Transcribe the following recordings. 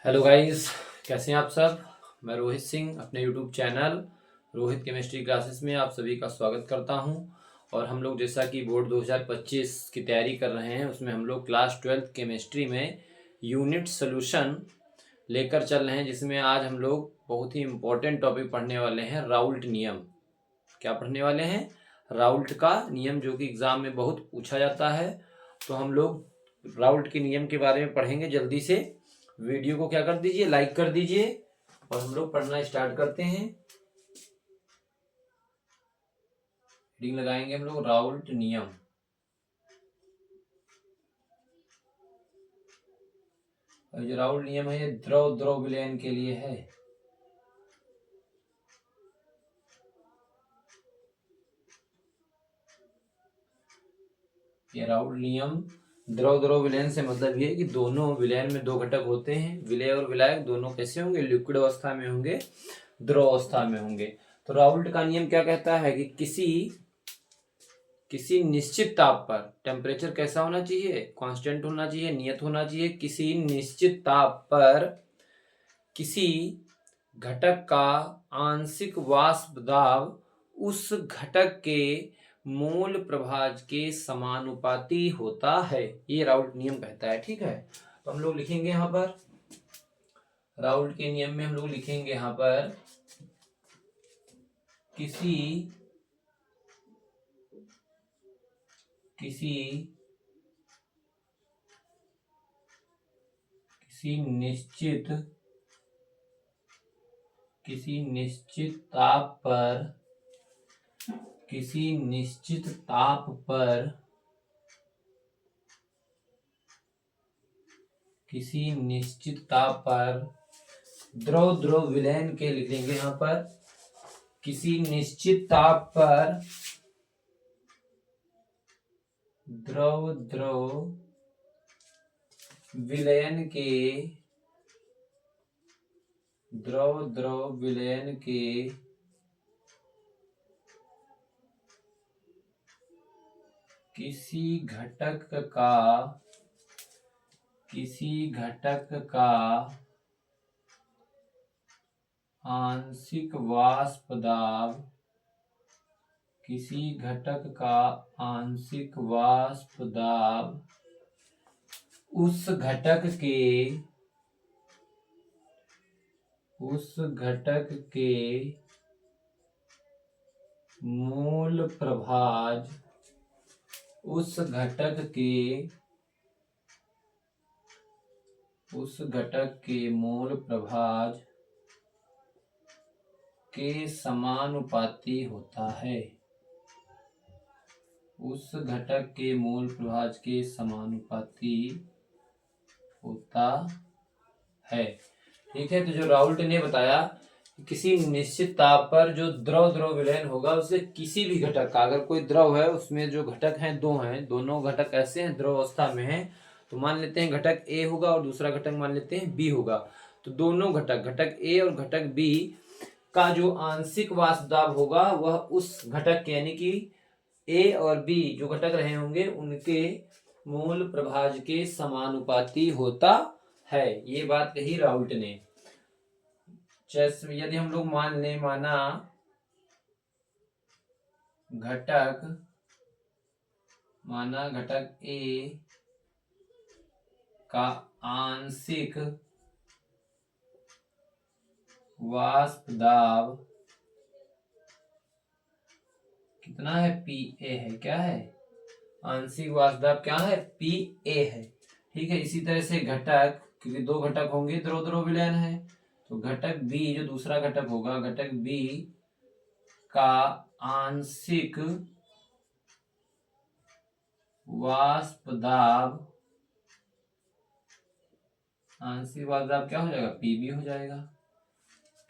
Hello guys, कैसे हैं आप सब। मैं रोहित सिंह अपने YouTube channel Rohit chemistry classes में आप सभी का स्वागत करता हूं। और हम लोग जैसा कि बोर्ड 2025 की तैयारी कर रहे हैं, उसमें हम लोग क्लास 12 केमिस्ट्री में यूनिट सोल्यूशन लेकर चल रहे हैं, जिसमें आज हम लोग बहुत ही इम्पोर्टेंट टॉपिक पढ़ने वाले हैं, राउल्ट नियम। क्या पढ़ने वाले हैं? राउल्ट का नियम, जो कि एग्ज़ाम में बहुत पूछा जाता है। तो हम लोग राउल्ट के नियम के बारे में पढ़ेंगे। जल्दी से वीडियो को क्या कर दीजिए, लाइक कर दीजिए और हम लोग पढ़ना स्टार्ट करते हैं। रीडिंग लगाएंगे हम लोग, राउल्ट नियम। और जो राउल्ट नियम है, ये द्रव द्रव विलयन के लिए है। ये राउल्ट नियम द्रव द्रव विलयन से मतलब ये है कि दोनों विलयन में दो घटक होते हैं। विलय और विलायक दोनों कैसे होंगे? लिक्विड अवस्था में होंगे, द्रव अवस्था में होंगे। तो राउल्ट का नियम क्या कहता है कि किसी निश्चित ताप पर टेम्परेचर कैसा होना चाहिए? कांस्टेंट होना चाहिए, नियत होना चाहिए। किसी निश्चित ताप पर किसी घटक का आंशिक वाष्प दाब उस घटक के मोल प्रभाज के समानुपाती होता है। ये राउल्ट नियम कहता है। ठीक है, तो हम लोग लिखेंगे यहाँ पर राउल्ट के नियम में हम लोग लिखेंगे यहाँ पर किसी किसी किसी निश्चित ताप पर द्रव द्रव विलयन के लिख देंगे यहाँ पर। किसी निश्चित ताप पर द्रव द्रव विलयन के किसी घटक का आंशिक वाष्प दाब उस घटक के मूल प्रभाज के समानुपाती होता है। ठीक है, तो जो राउल्ट ने बताया, किसी निश्चित ताप पर जो द्रव द्रव विलयन होगा, उससे किसी भी घटक का, अगर कोई द्रव है उसमें जो घटक हैं दो हैं, दोनों घटक ऐसे हैं द्रव अवस्था में हैं, तो मान लेते हैं घटक ए होगा और दूसरा घटक मान लेते हैं बी होगा। तो दोनों घटक ए और घटक बी का जो आंशिक वाष्प दाब होगा वह उस घटक के, यानी कि ए और बी जो घटक रहे होंगे, उनके मूल प्रभाज के समानुपाती होता है। ये बात कही राउल्ट ने। यदि हम लोग माना घटक ए का आंशिक वाष्प दाब कितना है? पीए है। क्या है? आंशिक वाष्प दाब क्या है? पीए है। ठीक है, इसी तरह से घटक, क्योंकि दो घटक होंगे, द्रव द्रव विलयन है, तो घटक बी जो दूसरा घटक होगा, घटक बी का आंशिक वाष्प दाब क्या हो जाएगा?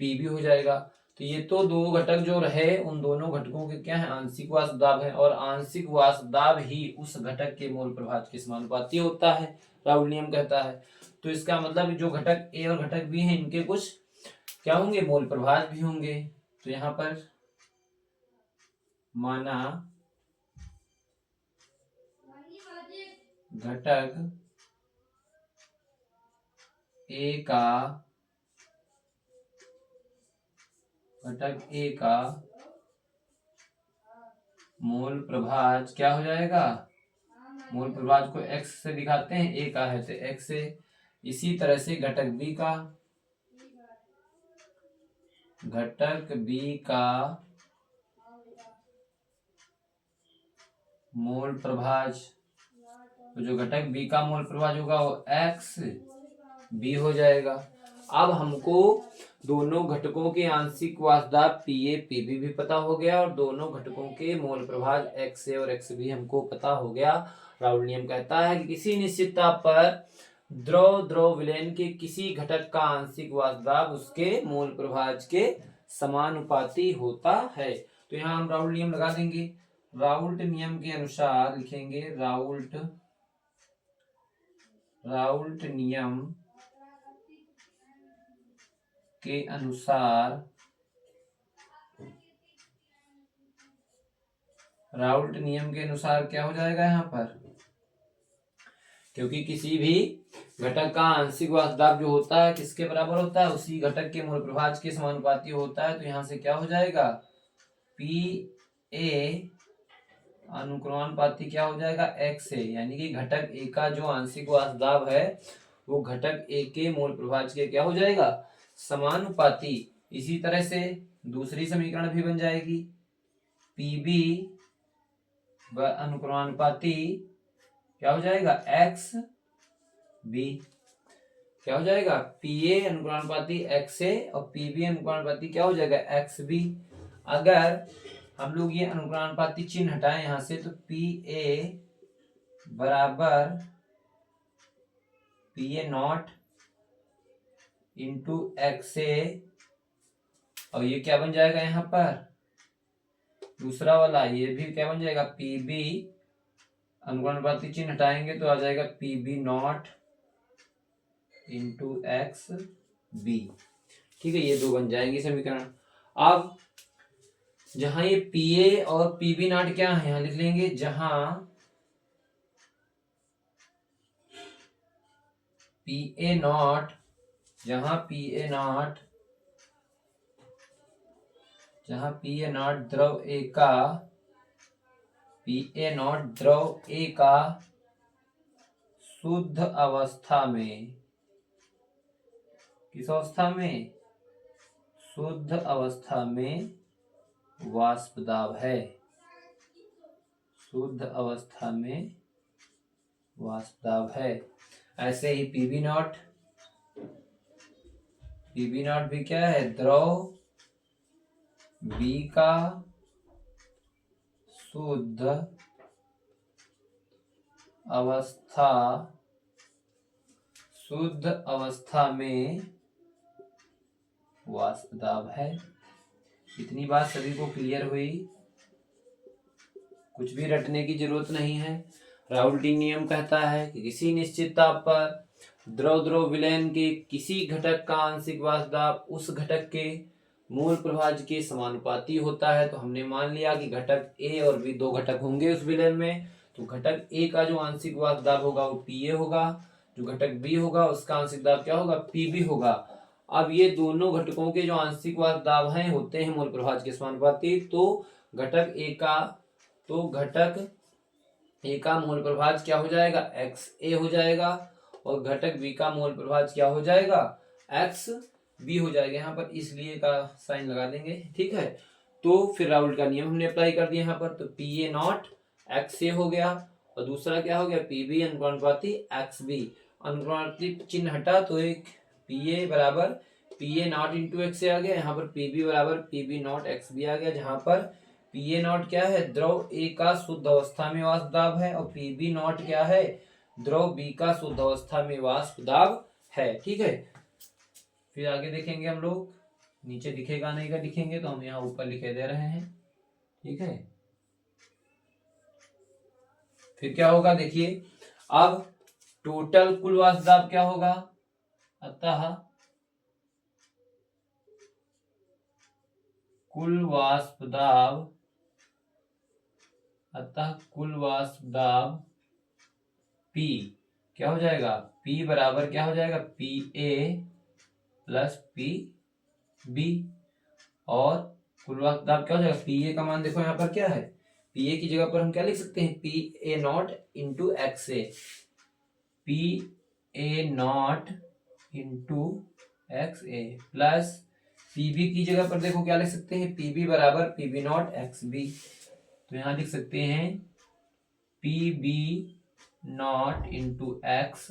पीबी हो जाएगा। तो ये तो दो घटक जो रहे, उन दोनों घटकों के क्या है? आंशिक वाष्प दाब है, और आंशिक वाष्प दाब ही उस घटक के मोल प्रभाज के समानुपाती होता है, राउल्ट नियम कहता है। तो इसका मतलब जो घटक ए और घटक बी हैं, इनके कुछ क्या होंगे? मोल प्रभाज भी होंगे। तो यहाँ पर माना घटक ए का मोल प्रभाज क्या हो जाएगा? मोल प्रभाज को x से दिखाते हैं, ए का है तो x से। इसी तरह से घटक b का मोल प्रभाज, तो जो घटक b का मोल प्रभाज होगा वो x b हो जाएगा। अब हमको दोनों घटकों के आंशिक वाष्पदाब Pa Pb भी पता हो गया और दोनों घटकों के मोल प्रभाज XA और XB हमको पता हो गया। राउल नियम कहता है कि किसी निश्चित ताप पर द्रव विलयन के किसी घटक का आंशिक वाष्पदाब उसके मोल प्रभाज के समानुपाती होता है। तो यहाँ हम राउल नियम लगा देंगे। राउल्ट नियम के अनुसार लिखेंगे, राउल्ट नियम के अनुसार, राउल्ट नियम के अनुसार क्या हो जाएगा यहाँ पर, क्योंकि किसी भी घटक का आंशिक वाष्पदाब जो होता है किसके बराबर होता है? उसी घटक के मोल प्रभाज के समानुपाती होता है। तो यहाँ से क्या हो जाएगा? Pa अनुक्रमानुपाती क्या हो जाएगा? XA, यानी कि घटक A का जो आंशिक वाष्पदाब है वो घटक A के मोल प्रभाज के क्या हो जाएगा? समानुपाती। इसी तरह से दूसरी समीकरण भी बन जाएगी, Pb अनुक्रमानुपाती क्या हो जाएगा? XB। क्या हो जाएगा? Pa अनुक्रमानुपाती XA और Pb अनुक्रमानुपाती क्या हो जाएगा? XB। अगर हम लोग ये अनुक्रमानुपाती चिन्ह हटाएं यहां से, तो Pa बराबर Pa नॉट इंटू XA, और ये क्या बन जाएगा यहाँ पर? दूसरा वाला ये भी क्या बन जाएगा? Pb अनुक्रमानुपाती चिन्ह हटाएंगे तो आ जाएगा Pb नॉट इंटू XB। ठीक है, ये दो बन जाएंगे समीकरण। अब जहां ये Pa और Pb नॉट क्या है यहां लिख लेंगे, जहां Pa नॉट द्रव A का शुद्ध अवस्था में, किस अवस्था में? शुद्ध अवस्था में वाष्पदाब है, शुद्ध अवस्था में वाष्पदाब है। ऐसे ही Pb नॉट भी क्या है? द्रव B का शुद्ध अवस्था में वाष्पदाब है। इतनी बात सभी को क्लियर हुई, कुछ भी रटने की जरूरत नहीं है। राउल्टी नियम कहता है कि किसी निश्चित ताप पर द्रव विलयन के किसी घटक का आंशिक वाष्पदाब उस घटक के मूल प्रभाज के समानुपाती होता है। तो हमने मान लिया कि घटक A और B दो घटक होंगे उस विलयन में, तो घटक A का जो आंशिक वाष्पदाब होगा वो Pa होगा, जो घटक B होगा उसका आंशिक दाब क्या होगा? Pb होगा। अब ये दोनों घटकों के जो आंशिक वाष्पदाब हैं होते हैं मूल प्रभाज के समानुपाती, तो घटक A का मोल प्रभाज क्या हो जाएगा? XA हो जाएगा, और घटक B का मोल प्रभाज क्या हो जाएगा? XB हो जाएगा। यहाँ पर इसलिए का साइन लगा देंगे, ठीक है। तो फिर राउल्ट का नियम हमने अप्लाई कर दिया यहाँ पर, तो Pa नॉट XA हो गया और दूसरा क्या हो गया? Pb अनुक्रमानुपाती XB। अनुक्रमानुपाती चिन्ह हटा तो एक Pa बराबर Pa नॉट इंटू XA आ गया, यहाँ पर Pb बराबर Pb नॉट XB आ गया, जहाँ पर Pa नॉट क्या है? द्रव A का शुद्ध अवस्था में वाष्पदाब है, और Pb नॉट क्या है? द्रव B का शुद्ध अवस्था में वाष्पदाब है। ठीक है, फिर आगे देखेंगे हम लोग, नीचे दिखेगा नहीं का लिखेंगे तो हम यहाँ ऊपर लिखे दे रहे हैं। ठीक है, फिर क्या होगा देखिए, अब टोटल कुल वाष्पदाब क्या होगा? अतः कुल वाष्पदाब P क्या हो जाएगा, P बराबर क्या हो जाएगा, P A plus P B. और कुल दाब क्या हो जाएगा, पी ए का मान देखो यहाँ पर क्या है, पी ए की जगह पर हम क्या लिख सकते हैं, P A not into X A, P A not into X A plus PB की जगह पर देखो क्या लिख सकते हैं, पीबी बराबर पीबी नॉट एक्स बी। तो यहां लिख सकते हैं PB not into X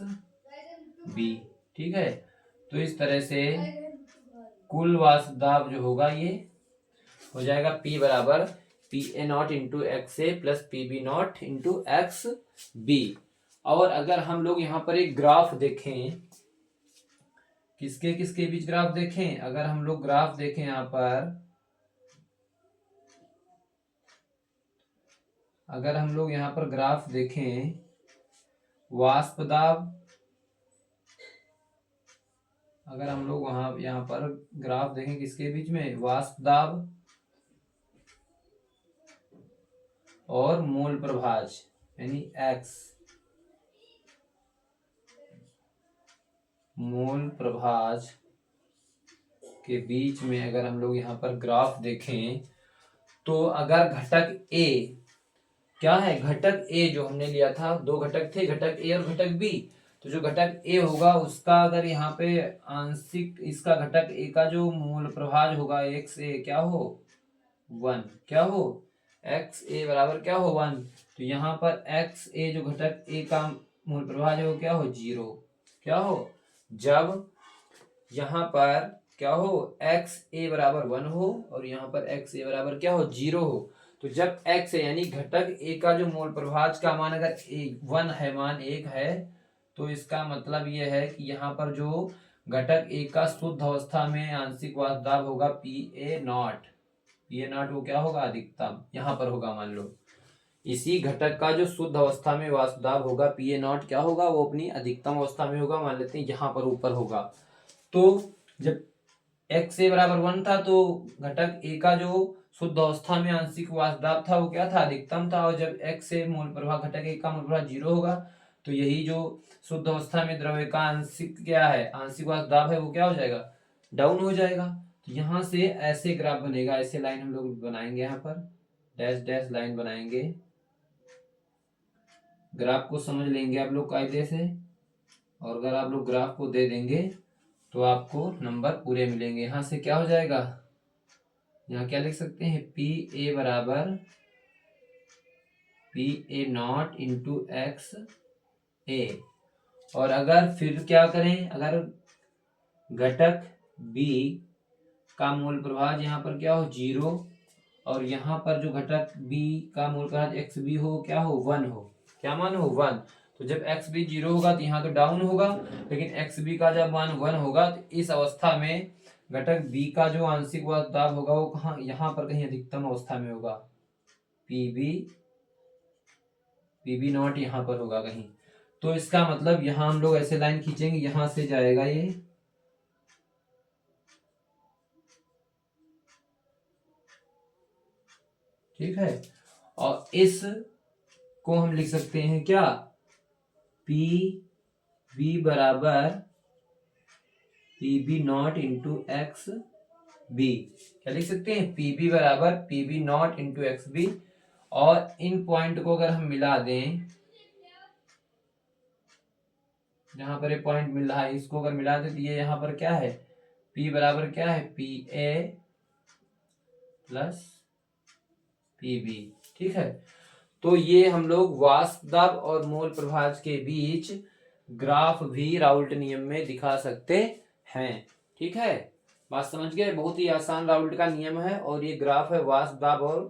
B. ठीक है, तो इस तरह से कुल वाष्प दाब जो होगा ये हो जाएगा P बराबर P A not into X A plus P B not into X B. और अगर हम लोग यहाँ पर एक ग्राफ देखें, किसके किसके बीच ग्राफ देखें, अगर हम लोग ग्राफ देखें यहाँ पर, अगर हम लोग यहाँ पर ग्राफ देखें वाष्प दाब, अगर हम लोग वहां यहाँ पर ग्राफ देखें किसके बीच में, वाष्प दाब और मोल प्रभाज यानी एक्स, मोल प्रभाज के बीच में अगर हम लोग यहाँ पर ग्राफ देखें, तो अगर घटक ए क्या है, घटक ए जो हमने लिया था, दो घटक थे, घटक ए और घटक बी, तो जो घटक ए होगा उसका अगर यहाँ पे आंशिक, इसका घटक ए का जो मूल प्रभाज होगा एक्स ए क्या हो 1, क्या हो एक्स ए बराबर क्या हो 1, तो यहाँ पर एक्स ए जो घटक ए का मूल प्रभाज हो क्या हो 0, क्या हो, जब यहाँ पर क्या हो एक्स ए बराबर 1 हो और यहाँ पर एक्स ए बराबर क्या हो 0 हो, तो जब एक्स ए यानी घटक ए का जो मोल प्रभाज का मान अगर 1 है, मान 1 है, तो इसका मतलब यह है कि यहाँ पर जो घटक ए का शुद्ध अवस्था में आंशिक वाष्प दाब होगा P A not, P A not वो क्या होगा अधिकतम, यहाँ पर होगा मान लो इसी घटक का जो शुद्ध अवस्था में वाष्प दाब होगा पी ए नॉट क्या होगा, वो अपनी अधिकतम अवस्था में होगा, मान लेते हैं यहाँ पर ऊपर होगा। तो जब एक्स ए बराबर 1 था तो घटक ए का जो शुद्ध अवस्था में आंशिक वाष्प दाब था वो क्या था, अधिकतम था, और जब एक्स ए मूल प्रभाव घटक ए का मूल प्रभाव 0 होगा तो यही जो शुद्ध अवस्था में द्रव्य का आंशिक क्या है, आंशिक वाष्प दाब है, वो क्या हो जाएगा, डाउन हो जाएगा। तो यहाँ से ऐसे ग्राफ बनेगा, ऐसे लाइन हम लोग बनाएंगे, यहाँ पर डैश डैश लाइन बनाएंगे, ग्राफ को समझ लेंगे आप लोग कायदे से, और अगर आप लोग ग्राफ को दे देंगे तो आपको नंबर पूरे मिलेंगे। यहाँ से क्या हो जाएगा, यहाँ क्या लिख सकते हैं, पी ए बराबर P A not into X A, और अगर फिर क्या करें, अगर घटक बी का मूल प्रभाज यहाँ पर क्या हो 0 और यहाँ पर जो घटक बी का मूल प्रभाज एक्स बी हो क्या हो 1 हो, क्या मान हो 1, तो जब एक्स बी 0 होगा तो यहाँ तो डाउन होगा, लेकिन एक्स बी का जब मान 1 होगा तो इस अवस्था में घटक बी का जो आंशिक वाष्प दाब होगा वो कहाँ, यहाँ पर कहीं अधिकतम अवस्था में होगा, पीबी नॉट यहाँ पर होगा कहीं। तो इसका मतलब यहाँ हम लोग ऐसे लाइन खींचेंगे, यहाँ से जाएगा ये, ठीक है, और इस को हम लिख सकते हैं क्या, पी बी बराबर P B not into X B, क्या लिख सकते हैं, पी बी बराबर P B not into X B, और इन पॉइंट को अगर हम मिला दें, यहाँ पर एक पॉइंट मिल रहा है, इसको अगर मिला दें तो ये यहाँ पर क्या है, P बराबर क्या है P A plus P B. ठीक है, तो ये हम लोग वाष्प दाब और मोल प्रभाज के बीच ग्राफ भी राउल्ट नियम में दिखा सकते हैं। ठीक है, बात समझ गए, बहुत ही आसान राउल्ट का नियम है, और ये ग्राफ है वाष्प दाब और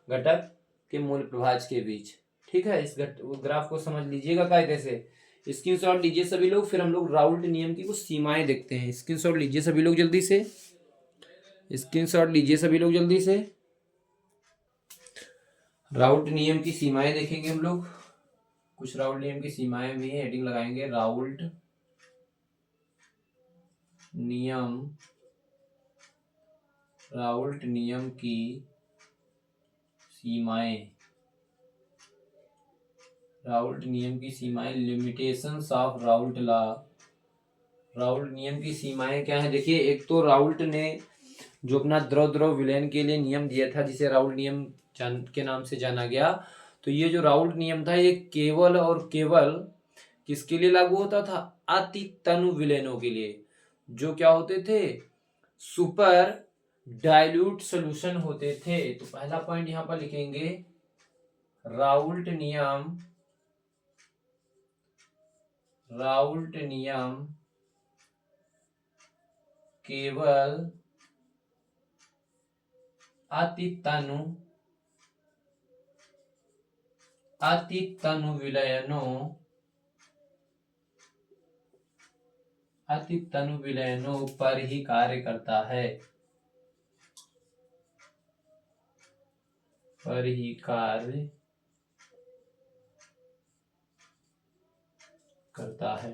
घटक के मोल प्रभाज के बीच। ठीक है, इस ग्राफ को समझ लीजिएगा कायदे से, स्क्रीनशॉट लीजिए सभी लोग, फिर हम लोग राउल्ट नियम की कुछ सीमाएं देखते हैं। स्क्रीनशॉट लीजिए सभी लोग जल्दी से, स्क्रीनशॉट लीजिए सभी लोग जल्दी से, राउल्ट नियम की सीमाएं देखेंगे हम लोग, कुछ राउल्ट नियम की सीमाएं भी है, हेडिंग लगाएंगे राउल्ट नियम, राउल्ट नियम की सीमाएं, राउल्ट नियम की सीमाएं, limitations of Raoult law. Raoult नियम की सीमाएं क्या है? देखिए, एक तो राउल्ट ने जो अपना द्रव द्रव विलयन के लिए नियम दिया था, जिसे राउल्ट नियम के नाम से जाना गया, तो ये जो राउल्ट नियम था ये केवल और केवल किसके लिए लागू होता था? अति तनु विलयनों के लिए, जो क्या होते थे? सुपर डाइल्यूट सॉल्यूशन होते थे। तो पहला पॉइंट यहां पर लिखेंगे, राउल्ट नियम केवल अति तनु विलयनों पर ही कार्य करता है,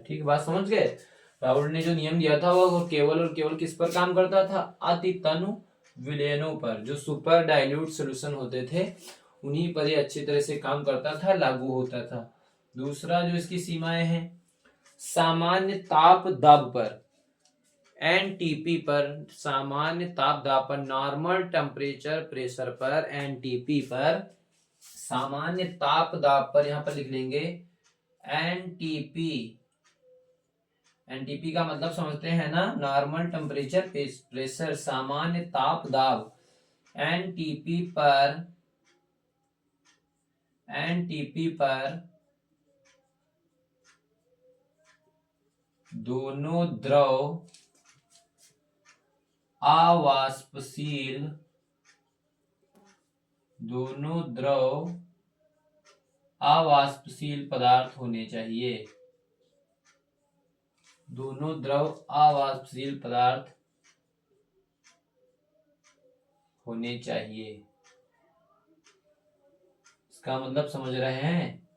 ठीक, बात समझ गए? राउल्ट ने जो नियम दिया था वो केवल और केवल किस पर काम करता था? अति तनु विलयनों पर, जो सुपर डाइल्यूट सॉल्यूशन होते थे उन्हीं पर ये अच्छी तरह से काम करता था, लागू होता था। दूसरा जो इसकी सीमाएं हैं, सामान्य ताप दाब पर, एनटीपी पर, सामान्य ताप दाब पर, नॉर्मल टेम्परेचर प्रेशर पर, एनटीपी पर, सामान्य ताप दाब पर, यहां पर लिख लेंगे एनटीपी। एनटीपी का मतलब समझते हैं ना, नॉर्मल टेम्परेचर प्रेशर, सामान्य ताप दाब। एनटीपी पर दोनों द्रव अवाष्पशील पदार्थ होने चाहिए। दोनों द्रव अवाष्पशील पदार्थ होने चाहिए। इसका मतलब समझ रहे हैं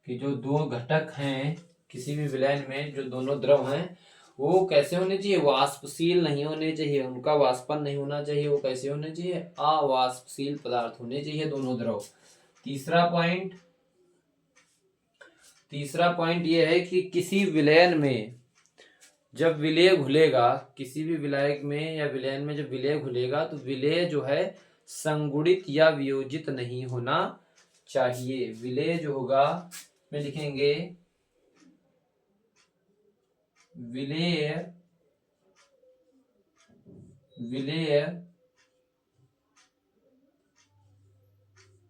कि जो दो घटक हैं किसी भी विलयन में, जो दोनों द्रव हैं, वो कैसे होने चाहिए? वाष्पशील नहीं होने चाहिए, उनका वाष्पन नहीं होना चाहिए। वो कैसे होने चाहिए? अवाष्पशील पदार्थ होने चाहिए दोनों द्रव। तीसरा पॉइंट ये है कि किसी विलयन में जब विलेय घुलेगा, किसी भी विलायक में या विलयन में जब विलेय घुलेगा, तो विलेय जो है संगुणित या वियोजित नहीं होना चाहिए। विलेय जो होगा में लिखेंगे विलेय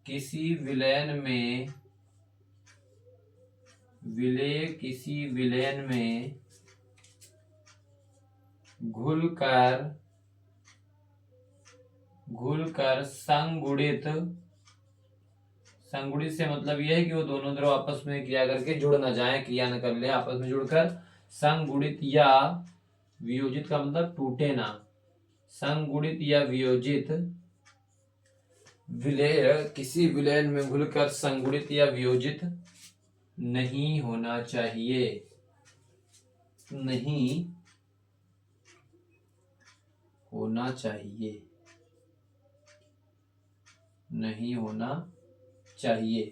किसी विलयन में घुलकर संगुणित से मतलब यह है कि वो दोनों द्रव आपस में क्रिया करके जुड़ न जाए, क्रिया न कर ले, आपस में जुड़कर संगुणित या वियोजित का मतलब टूटे ना, संगुणित या वियोजित विलेय किसी विलयन में घुलकर संगुणित या वियोजित नहीं होना चाहिए। नहीं होना चाहिए।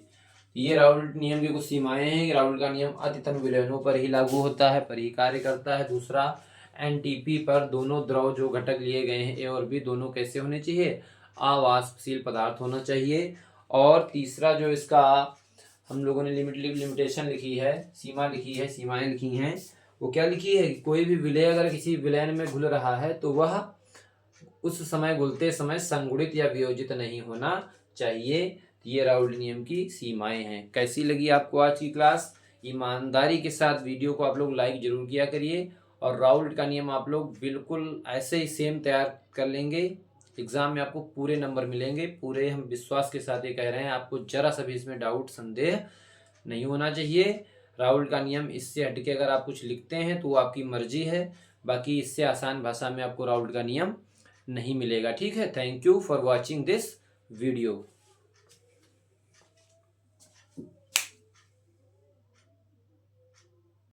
ये राउल्ट नियम की कुछ सीमाएं हैं। राउल्ट का नियम अति तनु विलयनों पर ही लागू होता है, पर ही कार्य करता है। दूसरा, एनटीपी पर दोनों द्रव जो घटक लिए गए हैं ए और बी, दोनों कैसे होने चाहिए? अवाष्पशील पदार्थ होना चाहिए। और तीसरा जो इसका हम लोगों ने लिमिटेशन लिखी है, सीमाएं लिखी हैं, वो क्या लिखी है? कोई भी विलय अगर किसी विलयन में घुल रहा है तो वह उस समय घुलते समय संगुणित या वियोजित नहीं होना चाहिए। ये राउल्ट नियम की सीमाएं हैं। कैसी लगी आपको आज की क्लास? ईमानदारी के साथ वीडियो को आप लोग लाइक जरूर किया करिए, और राउल्ट का नियम आप लोग बिल्कुल ऐसे ही सेम तैयार कर लेंगे, एग्जाम में आपको पूरे नंबर मिलेंगे। पूरे हम विश्वास के साथ ये कह रहे हैं, आपको जरा सा भी इसमें डाउट संदेह नहीं होना चाहिए। राउल्ट का नियम इससे हटके अगर आप कुछ लिखते हैं तो वो आपकी मर्जी है, बाकी इससे आसान भाषा में आपको राउल्ट का नियम नहीं मिलेगा। ठीक है, thank you for watching this video.